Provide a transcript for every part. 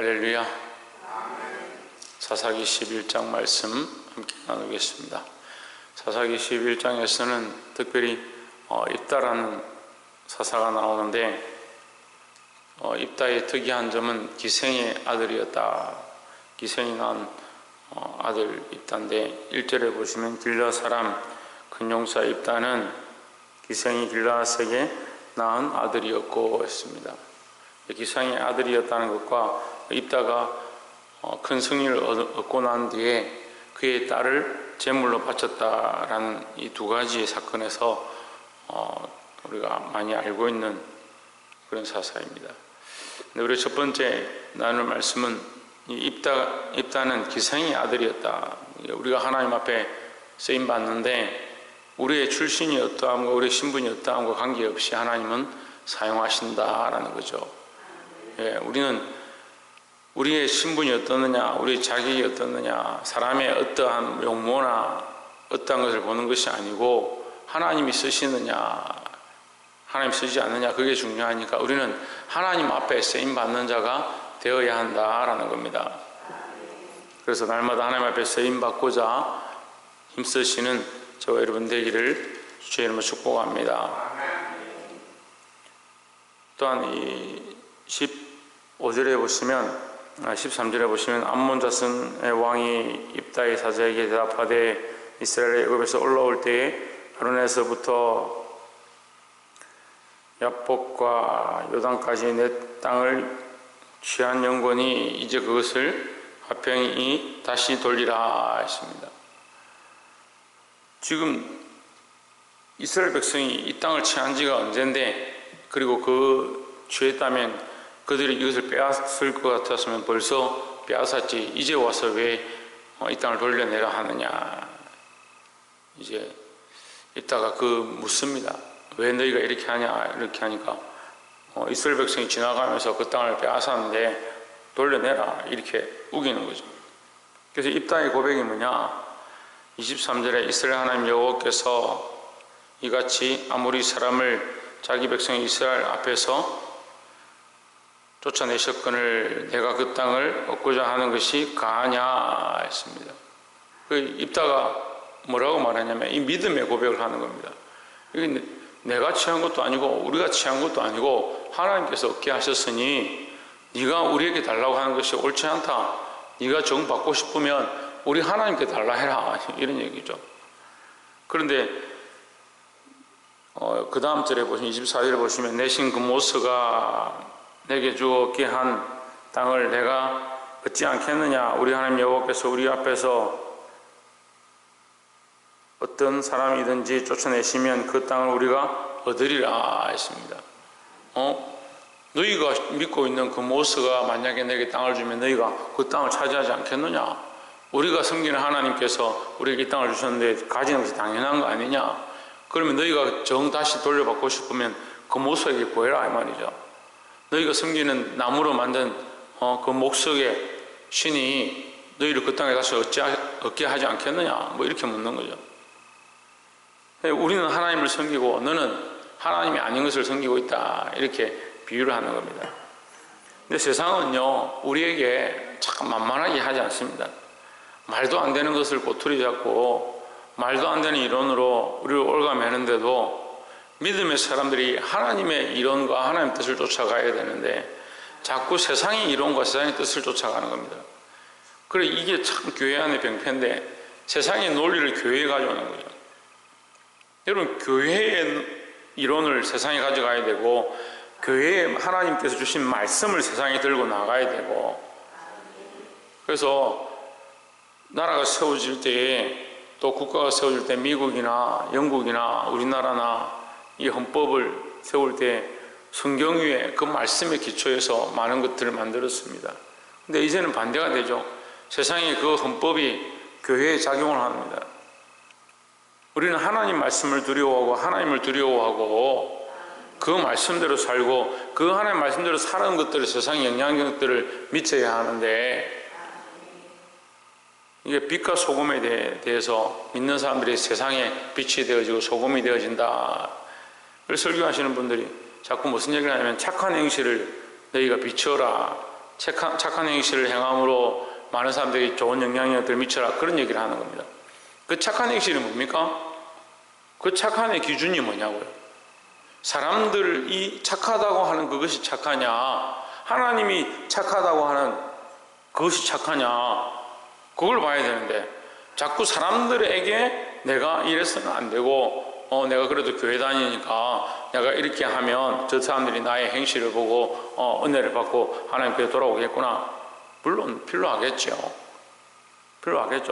할렐루야. 사사기 11장 말씀 함께 나누겠습니다. 사사기 11장에서는 특별히 입다라는 사사가 나오는데, 입다의 특이한 점은 기생의 아들이었다. 기생이 낳은 아들 입다인데, 1절에 보시면 길르앗 사람 큰 용사 입다는 기생이 길르앗에게 낳은 아들이었고 했습니다. 기생의 아들이었다는 것과 입다가 큰 승리를 얻고 난 뒤에 그의 딸을 제물로 바쳤다라는 이 두 가지의 사건에서 우리가 많이 알고 있는 그런 사사입니다. 근데 우리 첫 번째 나눌 말씀은 입다는 기생의 아들이었다. 우리가 하나님 앞에 쓰임 받는데 우리의 출신이 어떠함과 우리의 신분이 어떠함과 관계없이 하나님은 사용하신다라는 거죠. 우리는 우리의 신분이 어떻느냐, 우리의 자격이 어떻느냐, 사람의 어떠한 용모나 어떠한 것을 보는 것이 아니고 하나님이 쓰시느냐, 하나님 쓰지 않느냐, 그게 중요하니까 우리는 하나님 앞에 쓰임받는 자가 되어야 한다라는 겁니다. 그래서 날마다 하나님 앞에 쓰임받고자 힘쓰시는 저와 여러분 되기를 주의 이름으로 축복합니다. 또한 이 15절에 보시면 13절에 보시면 암몬 자손의 왕이 입다의 사자에게 대답하되 이스라엘의 애굽에서 올라올 때에 아론에서부터 야복과 요단까지 내 땅을 취한 영권이 이제 그것을 화평히 다시 돌리라 했습니다. 지금 이스라엘 백성이 이 땅을 취한 지가 언젠데, 그리고 그 취했다면 그들이 이것을 빼앗을 것 같았으면 벌써 빼앗았지, 이제 와서 왜 이 땅을 돌려내라 하느냐. 이제 이따가 묻습니다. 왜 너희가 이렇게 하냐, 이렇게 하니까 이스라엘 백성이 지나가면서 그 땅을 빼앗았는데 돌려내라, 이렇게 우기는 거죠. 그래서 입다의 고백이 뭐냐, 23절에 이스라엘 하나님 여호와께서 이같이 아무리 사람을 자기 백성 이스라엘 앞에서 쫓아내셨거늘 내가 그 땅을 얻고자 하는 것이 가하냐 했습니다. 그 입다가 뭐라고 말하냐면 이 믿음의 고백을 하는 겁니다. 이게 내가 취한 것도 아니고 우리가 취한 것도 아니고 하나님께서 얻게 하셨으니 네가 우리에게 달라고 하는 것이 옳지 않다. 네가 정받고 싶으면 우리 하나님께 달라 해라, 이런 얘기죠. 그런데 그 다음 절에 보시면 24절에 보시면 내신 그 모스가 내게 주었게 한 땅을 내가 얻지 않겠느냐. 우리 하나님 여호와께서 우리 앞에서 어떤 사람이든지 쫓아내시면 그 땅을 우리가 얻으리라 했습니다. 너희가 믿고 있는 그 모스가 만약에 내게 땅을 주면 너희가 그 땅을 차지하지 않겠느냐. 우리가 섬기는 하나님께서 우리에게 이 땅을 주셨는데 가지는 것이 당연한 거 아니냐. 그러면 너희가 정 다시 돌려받고 싶으면 그 모스에게 구해라, 이 말이죠. 너희가 섬기는 나무로 만든 그 목석의 신이 너희를 그 땅에 다시 얻게 하지 않겠느냐, 뭐 이렇게 묻는 거죠. 우리는 하나님을 섬기고 너는 하나님이 아닌 것을 섬기고 있다, 이렇게 비유를 하는 겁니다. 근데 세상은요 우리에게 참 만만하게 하지 않습니다. 말도 안 되는 것을 꼬투리 잡고 말도 안 되는 이론으로 우리를 올가매는데도 믿음의 사람들이 하나님의 이론과 하나님의 뜻을 쫓아가야 되는데 자꾸 세상의 이론과 세상의 뜻을 쫓아가는 겁니다. 그래, 이게 참 교회 안의 병폐인데 세상의 논리를 교회에 가져오는 거죠. 여러분, 교회의 이론을 세상에 가져가야 되고 교회에 하나님께서 주신 말씀을 세상에 들고 나가야 되고, 그래서 나라가 세워질 때에 또 국가가 세워질 때 미국이나 영국이나 우리나라나 이 헌법을 세울 때 성경 위에 그 말씀에 기초해서 많은 것들을 만들었습니다. 근데 이제는 반대가 되죠. 세상에 그 헌법이 교회에 작용을 합니다. 우리는 하나님 말씀을 두려워하고 하나님을 두려워하고 그 말씀대로 살고 그 하나님 말씀대로 사는 것들을, 세상의 영향력들을 믿어야 하는데, 이게 빛과 소금에 대해서 믿는 사람들이 세상에 빛이 되어지고 소금이 되어진다. 설교하시는 분들이 자꾸 무슨 얘기를 하냐면 착한 행실을 너희가 비춰라, 착한 행실을 행함으로 많은 사람들이 좋은 영향력을 미쳐라, 그런 얘기를 하는 겁니다. 그 착한 행실이 뭡니까? 그 착한의 기준이 뭐냐고요. 사람들이 착하다고 하는 그것이 착하냐, 하나님이 착하다고 하는 그것이 착하냐, 그걸 봐야 되는데 자꾸 사람들에게 내가 이래서는 안 되고 내가 그래도 교회 다니니까 내가 이렇게 하면 저 사람들이 나의 행실을 보고 은혜를 받고 하나님께 돌아오겠구나. 물론 필요하겠죠.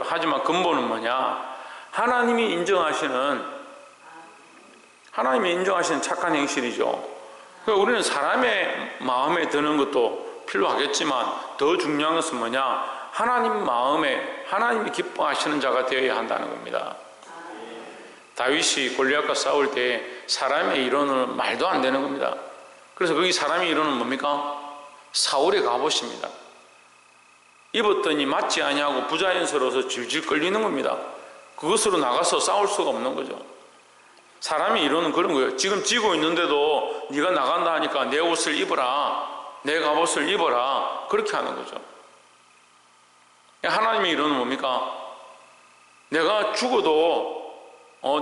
하지만 근본은 뭐냐? 하나님이 인정하시는 착한 행실이죠. 그러니까 우리는 사람의 마음에 드는 것도 필요하겠지만 더 중요한 것은 뭐냐? 하나님 마음에 하나님이 기뻐하시는 자가 되어야 한다는 겁니다. 다윗이 골리앗과 싸울 때 사람의 이론은 말도 안 되는 겁니다. 그래서 거기 사람의 이론은 뭡니까? 사울의 갑옷입니다. 입었더니 맞지 아니하고 부자연스러워서 질질 끌리는 겁니다. 그것으로 나가서 싸울 수가 없는 거죠. 사람의 이론은 그런 거예요. 지금 지고 있는데도 네가 나간다 하니까 내 옷을 입어라, 내 갑옷을 입어라, 그렇게 하는 거죠. 하나님의 이론은 뭡니까? 내가 죽어도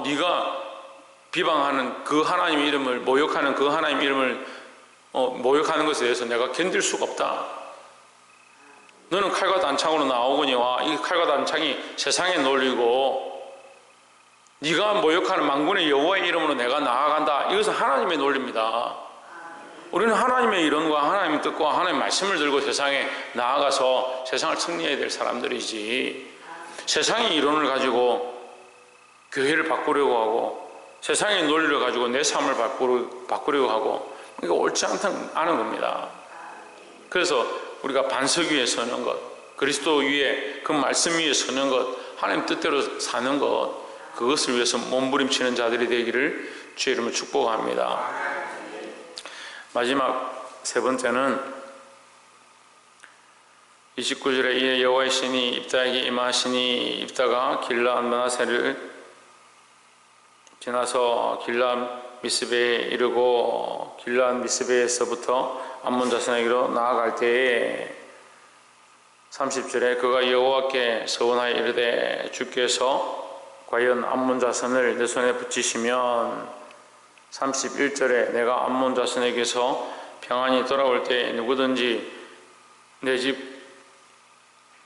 네가 비방하는 그 하나님의 이름을, 모욕하는 그 하나님의 이름을 모욕하는 것에 대해서 내가 견딜 수가 없다. 너는 칼과 단창으로 나오거니와 이 칼과 단창이 세상에 놀리고 네가 모욕하는 만군의 여호와의 이름으로 내가 나아간다. 이것은 하나님의 논리입니다. 우리는 하나님의 이론과 하나님의 뜻과 하나님의 말씀을 들고 세상에 나아가서 세상을 승리해야 될 사람들이지, 세상의 이론을 가지고 교회를 바꾸려고 하고 세상의 논리를 가지고 내 삶을 바꾸려고 하고, 이거 옳지 않은 겁니다. 그래서 우리가 반석 위에 서는 것, 그리스도 위에 그 말씀 위에 서는 것, 하나님 뜻대로 사는 것, 그것을 위해서 몸부림치는 자들이 되기를 주의 이름으로 축복합니다. 마지막 세 번째는 29절에 이에 여호와의 신이 입다에게 임하시니 입다가 길르앗 므낫세를 지나서 길르앗 미스베에 이르고 길르앗 미스베에서부터 암몬 자손에게로 나아갈 때에 30절에 그가 여호와께 서원하여 이르되 주께서 과연 암몬 자손을 내 손에 붙이시면 31절에 내가 암몬 자손에게서 평안히 돌아올 때 누구든지 내 집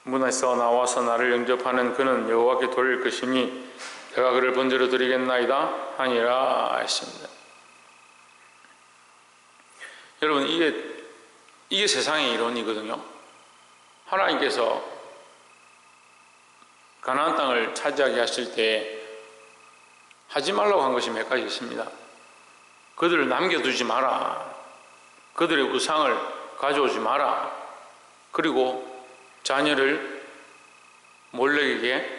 문에서 나와서 나를 영접하는 그는 여호와께 돌릴 것이니 내가 그를 번제로 드리겠나이다 하니라 했습니다. 여러분, 이게 세상의 이론이거든요. 하나님께서 가나안 땅을 차지하게 하실 때 하지 말라고 한 것이 몇 가지 있습니다. 그들을 남겨두지 마라, 그들의 우상을 가져오지 마라, 그리고 자녀를 몰렉에게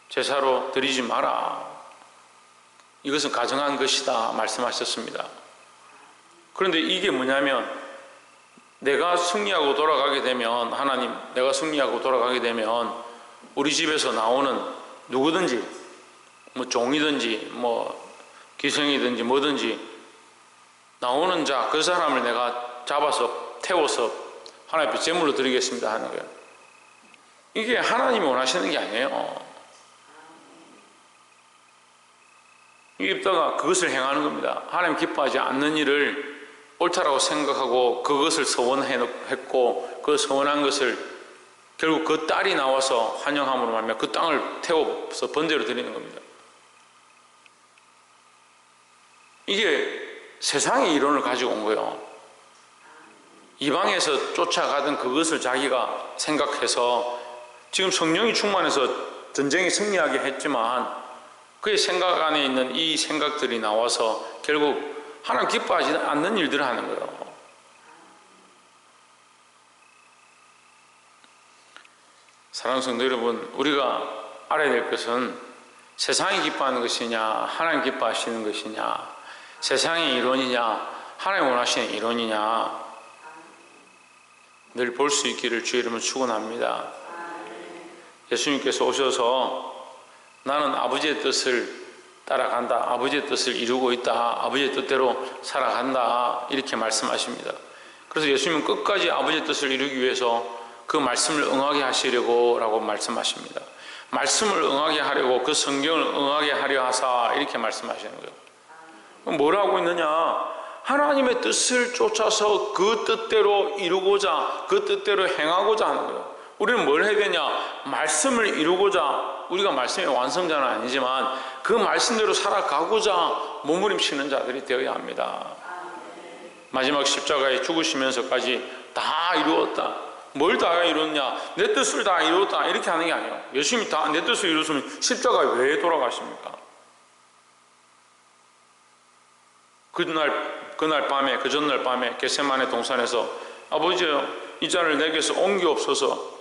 제사로 드리지 마라. 이것은 가정한 것이다 말씀하셨습니다. 그런데 이게 뭐냐면, 내가 승리하고 돌아가게 되면, 하나님, 내가 승리하고 돌아가게 되면 우리 집에서 나오는 누구든지, 뭐 종이든지 뭐 기생이든지 뭐든지 나오는 자, 그 사람을 내가 잡아서 태워서 하나님 앞에 제물로 드리겠습니다 하는 거예요. 이게 하나님이 원하시는 게 아니에요. 입다가 그것을 행하는 겁니다. 하나님 기뻐하지 않는 일을 옳다라고 생각하고 그것을 서원했고, 그 서원한 것을 결국 그 딸이 나와서 환영함으로 말미암아 그 땅을 태워서 번제로 드리는 겁니다. 이게 세상의 이론을 가지고 온 거예요. 이방에서 쫓아가던 그것을 자기가 생각해서, 지금 성령이 충만해서 전쟁이 승리하게 했지만 그의 생각 안에 있는 이 생각들이 나와서 결국 하나님 기뻐하지 않는 일들을 하는 거예요. 사랑하는 성도 여러분, 우리가 알아야 될 것은 세상이 기뻐하는 것이냐 하나님 기뻐하시는 것이냐, 세상의 이론이냐 하나님 원하시는 이론이냐, 늘 볼 수 있기를 주의 이름으로 축원합니다. 예수님께서 오셔서 나는 아버지의 뜻을 따라간다, 아버지의 뜻을 이루고 있다, 아버지의 뜻대로 살아간다, 이렇게 말씀하십니다. 그래서 예수님은 끝까지 아버지의 뜻을 이루기 위해서 그 말씀을 응하게 하시려고 라고 말씀하십니다. 말씀을 응하게 하려고, 그 성경을 응하게 하려 하사, 이렇게 말씀하시는 거예요. 뭘 하고 있느냐? 하나님의 뜻을 쫓아서 그 뜻대로 이루고자, 그 뜻대로 행하고자 하는 거예요. 우리는 뭘 해야 되냐? 말씀을 이루고자, 우리가 말씀의 완성자는 아니지만 그 말씀대로 살아가고자 몸부림치는 자들이 되어야 합니다. 마지막 십자가에 죽으시면서까지 다 이루었다. 뭘 다 이뤘냐? 내 뜻을 다 이루었다. 이렇게 하는 게 아니에요. 예수님이 다 내 뜻을 이루었으면 십자가에 왜 돌아가십니까? 그날 밤에, 그 전날 밤에 겟세마네 동산에서 아버지요, 이 잔을 내게서 옮기옵소서.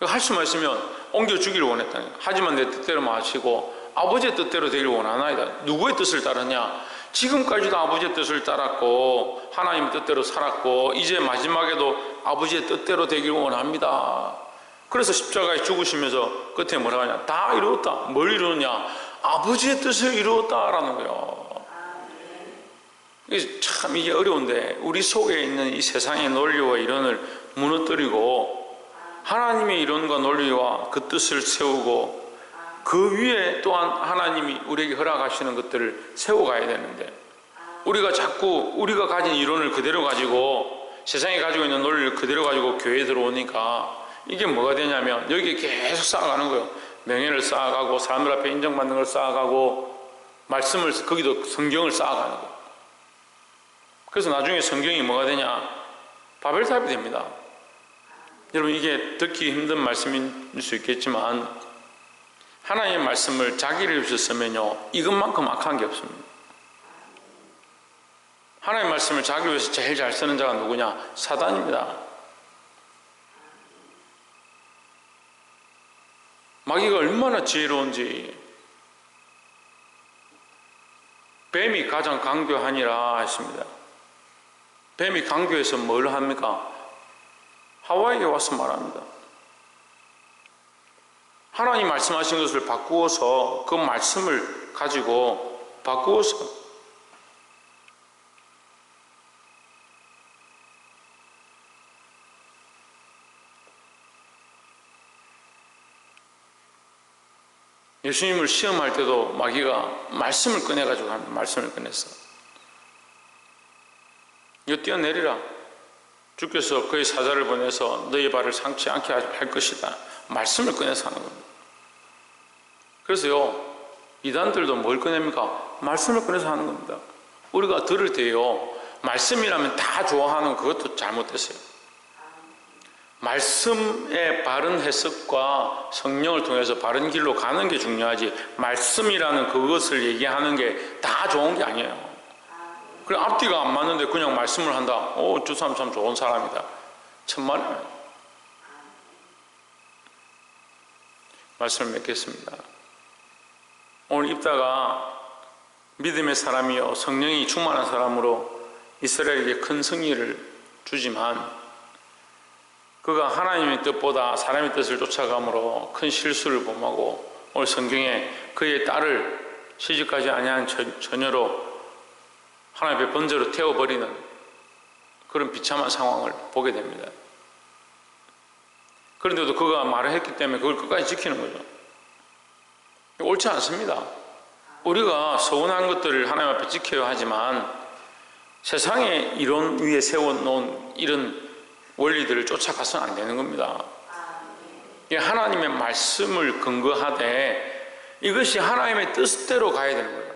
할 수만 있으면 옮겨주기를 원했다니. 하지만 내 뜻대로 마치고 아버지의 뜻대로 되기를 원하나이다. 누구의 뜻을 따르냐? 지금까지도 아버지의 뜻을 따랐고 하나님의 뜻대로 살았고 이제 마지막에도 아버지의 뜻대로 되기를 원합니다. 그래서 십자가에 죽으시면서 끝에 뭐라고 하냐? 다 이루었다. 뭘 이루었냐? 아버지의 뜻을 이루었다라는 거예요. 참 이게 어려운데, 우리 속에 있는 이 세상의 논리와 이론을 무너뜨리고 하나님의 이론과 논리와 그 뜻을 세우고 그 위에 또한 하나님이 우리에게 허락하시는 것들을 세워가야 되는데, 우리가 자꾸 우리가 가진 이론을 그대로 가지고, 세상이 가지고 있는 논리를 그대로 가지고 교회에 들어오니까 이게 뭐가 되냐면 여기에 계속 쌓아가는 거예요. 명예를 쌓아가고 사람들 앞에 인정받는 걸 쌓아가고 말씀을, 거기도 성경을 쌓아가는 거예요. 그래서 나중에 성경이 뭐가 되냐? 바벨탑이 됩니다. 여러분, 이게 듣기 힘든 말씀일 수 있겠지만 하나님의 말씀을 자기를 위해서 쓰면요, 이것만큼 악한 게 없습니다. 하나님의 말씀을 자기를 위해서 제일 잘 쓰는 자가 누구냐? 사단입니다. 마귀가 얼마나 지혜로운지. 뱀이 가장 강교하니라 했습니다. 뱀이 강교해서 뭘 합니까? 하와에게 와서 말합니다. 하나님 말씀하신 것을 바꾸어서, 그 말씀을 가지고 바꾸어서 예수님을 시험할 때도 마귀가 말씀을 꺼내가지고 합니다. 말씀을 꺼냈어. 이거 뛰어내리라. 주께서 그의 사자를 보내서 너의 발을 상치 않게 할 것이다. 말씀을 꺼내서 하는 겁니다. 그래서요, 이단들도 뭘 꺼냅니까? 말씀을 꺼내서 하는 겁니다. 우리가 들을 때요, 말씀이라면 다 좋아하는 그것도 잘못됐어요. 말씀의 바른 해석과 성령을 통해서 바른 길로 가는 게 중요하지, 말씀이라는 그것을 얘기하는 게 다 좋은 게 아니에요. 그래, 앞뒤가 안 맞는데 그냥 말씀을 한다. 저 사람 참 좋은 사람이다. 천만에요. 말씀을 맺겠습니다. 오늘 입다가 믿음의 사람이요, 성령이 충만한 사람으로 이스라엘에게 큰 승리를 주지만, 그가 하나님의 뜻보다 사람의 뜻을 쫓아감으로 큰 실수를 범하고 오늘 성경에 그의 딸을 시집가지 아니한 처녀로 하나님 앞에 번제로 태워버리는 그런 비참한 상황을 보게 됩니다. 그런데도 그가 말을 했기 때문에 그걸 끝까지 지키는 거죠. 옳지 않습니다. 우리가 서운한 것들을 하나님 앞에 지켜야 하지만 세상의 이론 위에 세워놓은 이런 원리들을 쫓아가서는 안 되는 겁니다. 하나님의 말씀을 근거하되 이것이 하나님의 뜻대로 가야 되는 거예요.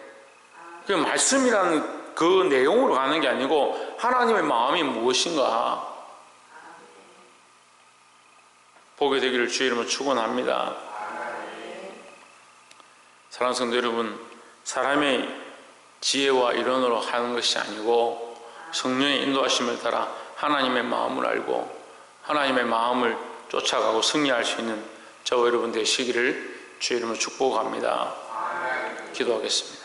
그 말씀이라는 그 내용으로 가는 게 아니고 하나님의 마음이 무엇인가 보게 되기를 주의 이름으로 축원합니다. 사랑하는 성도 여러분, 사람의 지혜와 이론으로 하는 것이 아니고 성령의 인도하심을 따라 하나님의 마음을 알고 하나님의 마음을 쫓아가고 승리할 수 있는 저와 여러분 되시기를 주의 이름으로 축복합니다. 기도하겠습니다.